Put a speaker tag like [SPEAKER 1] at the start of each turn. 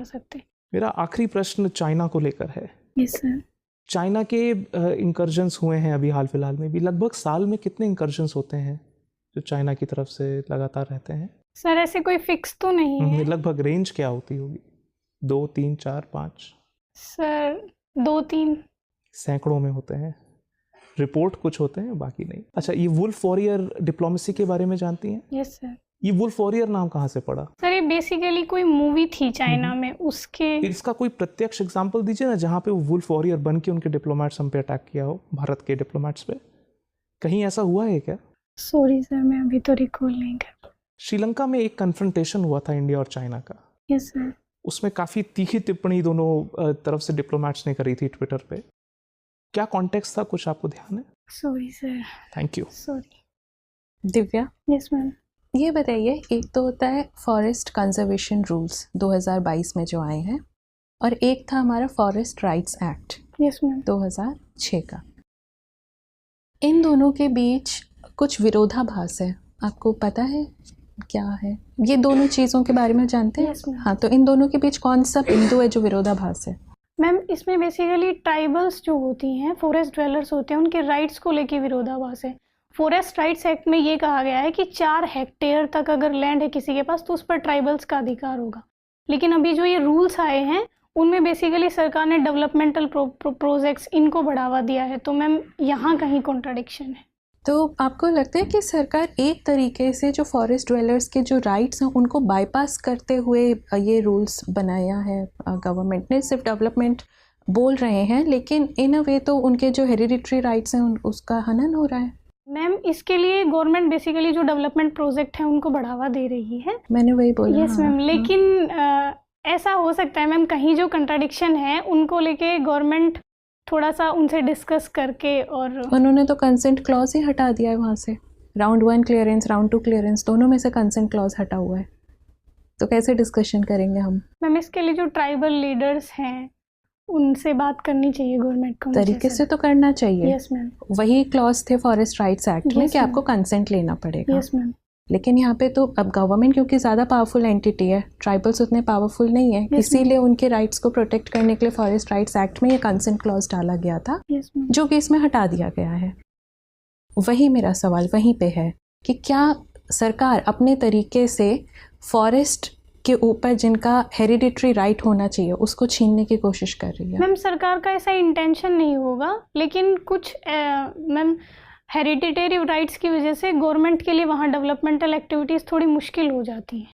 [SPEAKER 1] कर सकते।
[SPEAKER 2] मेरा आखिरी प्रश्न चाइना को लेकर है।
[SPEAKER 1] Yes sir.
[SPEAKER 2] चाइना के इंकर्जन्स हुए हैं अभी हाल फिलहाल में भी, लगभग साल में कितने इंकर्जन्स होते हैं जो चाइना की तरफ से लगातार रहते हैं?
[SPEAKER 1] सर ऐसे कोई फिक्स तो नहीं है।
[SPEAKER 2] लगभग रेंज क्या होती होगी? 2, 3, 4, 5?
[SPEAKER 1] सर 2-3
[SPEAKER 2] सैकड़ों में होते हैं। रिपोर्ट कुछ होते हैं, बाकी नहीं। अच्छा, ये वुल्फ वॉरियर डिप्लोमेसी के बारे में जानती हैं?
[SPEAKER 1] Yes sir.
[SPEAKER 2] ये वुल्फ वॉरियर नाम कहाँ से पड़ा?
[SPEAKER 1] सर ये बेसिकली कोई मूवी थी चाइना में, उसके
[SPEAKER 2] इसका कोई प्रत्यक्ष एग्जांपल दीजिए ना जहाँ पे वो वुल्फ वॉरियर बन के उनके डिप्लोमेट्स हम पे अटैक किया हो, भारत के डिप्लोमेट्स पे। कहीं ऐसा हुआ है क्या?
[SPEAKER 1] सॉरी सर, मैं अभी तो रिकॉल नहीं कर।
[SPEAKER 2] श्रीलंका में एक कन्फ्रंटेशन हुआ था इंडिया और चाइना का।
[SPEAKER 1] Yes sir.
[SPEAKER 2] उसमें काफ़ी तीखी टिप्पणी दोनों तरफ से डिप्लोमेट्स ने करी थी ट्विटर पे। क्या कॉन्टेक्स्ट था, कुछ आपको ध्यान है?
[SPEAKER 1] Sorry sir.
[SPEAKER 2] Thank you.
[SPEAKER 1] Sorry.
[SPEAKER 3] Divya,
[SPEAKER 1] yes ma'am.
[SPEAKER 3] ये बताइए, एक तो होता है फॉरेस्ट कंजर्वेशन रूल्स 2022 में जो आए हैं, और एक था हमारा forest rights act
[SPEAKER 1] yes ma'am.
[SPEAKER 3] 2006 का। इन दोनों के बीच कुछ विरोधाभास है, आपको पता है क्या है? ये दोनों चीज़ों के बारे में जानते हैं?
[SPEAKER 1] Yes, ma'am.
[SPEAKER 3] हाँ, तो इन दोनों के बीच कौन सा बिंदु है जो विरोधाभास है?
[SPEAKER 1] मैम इसमें बेसिकली ट्राइबल्स जो होती हैं, फॉरेस्ट ड्वेलर्स होते हैं, उनके राइट्स को लेके विरोधाभास है। फॉरेस्ट राइट्स एक्ट में ये कहा गया है कि 4 हेक्टेयर तक अगर लैंड है किसी के पास तो उस पर ट्राइबल्स का अधिकार होगा। लेकिन अभी जो ये रूल्स आए हैं उनमें बेसिकली सरकार ने डेवलपमेंटल प्रोजेक्ट्स इनको बढ़ावा दिया है, तो मैम यहाँ कहीं कॉन्ट्राडिक्शन है।
[SPEAKER 3] तो आपको लगता है कि सरकार एक तरीके से जो फॉरेस्ट ड्वेलर्स के जो राइट्स हैं उनको बाईपास करते हुए ये रूल्स बनाया है? गवर्नमेंट ने सिर्फ डेवलपमेंट बोल रहे हैं, लेकिन इन अ वे तो उनके जो हेरिडिटरी राइट्स हैं उसका हनन हो रहा है।
[SPEAKER 1] मैम इसके लिए गवर्नमेंट बेसिकली जो डेवलपमेंट प्रोजेक्ट है उनको बढ़ावा दे रही है।
[SPEAKER 3] मैंने वही बोला।
[SPEAKER 1] यस मैम, लेकिन ऐसा हो सकता है मैम कहीं जो कंट्राडिक्शन है उनको लेके गवर्नमेंट थोड़ा सा उनसे डिस्कस करके, और
[SPEAKER 3] उन्होंने तो कंसेंट क्लॉज ही हटा दिया है वहाँ से। राउंड 1 क्लियरेंस, राउंड 2 क्लियरेंस, दोनों में से कंसेंट क्लॉज हटा हुआ है, तो कैसे डिस्कशन करेंगे हम?
[SPEAKER 1] मैम इसके लिए जो ट्राइबल लीडर्स हैं उनसे बात करनी चाहिए गवर्नमेंट को।
[SPEAKER 3] तरीके से तो करना चाहिए।
[SPEAKER 1] Yes ma'am.
[SPEAKER 3] वही क्लॉज थे फॉरेस्ट राइट्स एक्ट में
[SPEAKER 1] Yes,
[SPEAKER 3] कि
[SPEAKER 1] ma'am.
[SPEAKER 3] आपको कंसेंट लेना पड़ेगा।
[SPEAKER 1] Yes ma'am.
[SPEAKER 3] लेकिन यहाँ पे तो अब गवर्नमेंट क्योंकि ज़्यादा पावरफुल एंटिटी है, ट्राइबल्स उतने पावरफुल नहीं है,
[SPEAKER 1] Yes,
[SPEAKER 3] इसीलिए उनके राइट्स को प्रोटेक्ट करने के लिए फॉरेस्ट राइट्स एक्ट में ये कंसेंट क्लॉज डाला गया था,
[SPEAKER 1] यस मैम।
[SPEAKER 3] जो कि इसमें हटा दिया गया है। वही मेरा सवाल वहीं पे है कि क्या सरकार अपने तरीके से फॉरेस्ट के ऊपर जिनका हेरिडिटरी राइट होना चाहिए उसको छीनने की कोशिश कर रही है?
[SPEAKER 1] मैम सरकार का ऐसा इंटेंशन नहीं होगा, लेकिन कुछ मैम हेरिडिटरी राइट्स की वजह से गवर्नमेंट के लिए वहाँ डेवलपमेंटल एक्टिविटीज़ थोड़ी मुश्किल हो जाती हैं।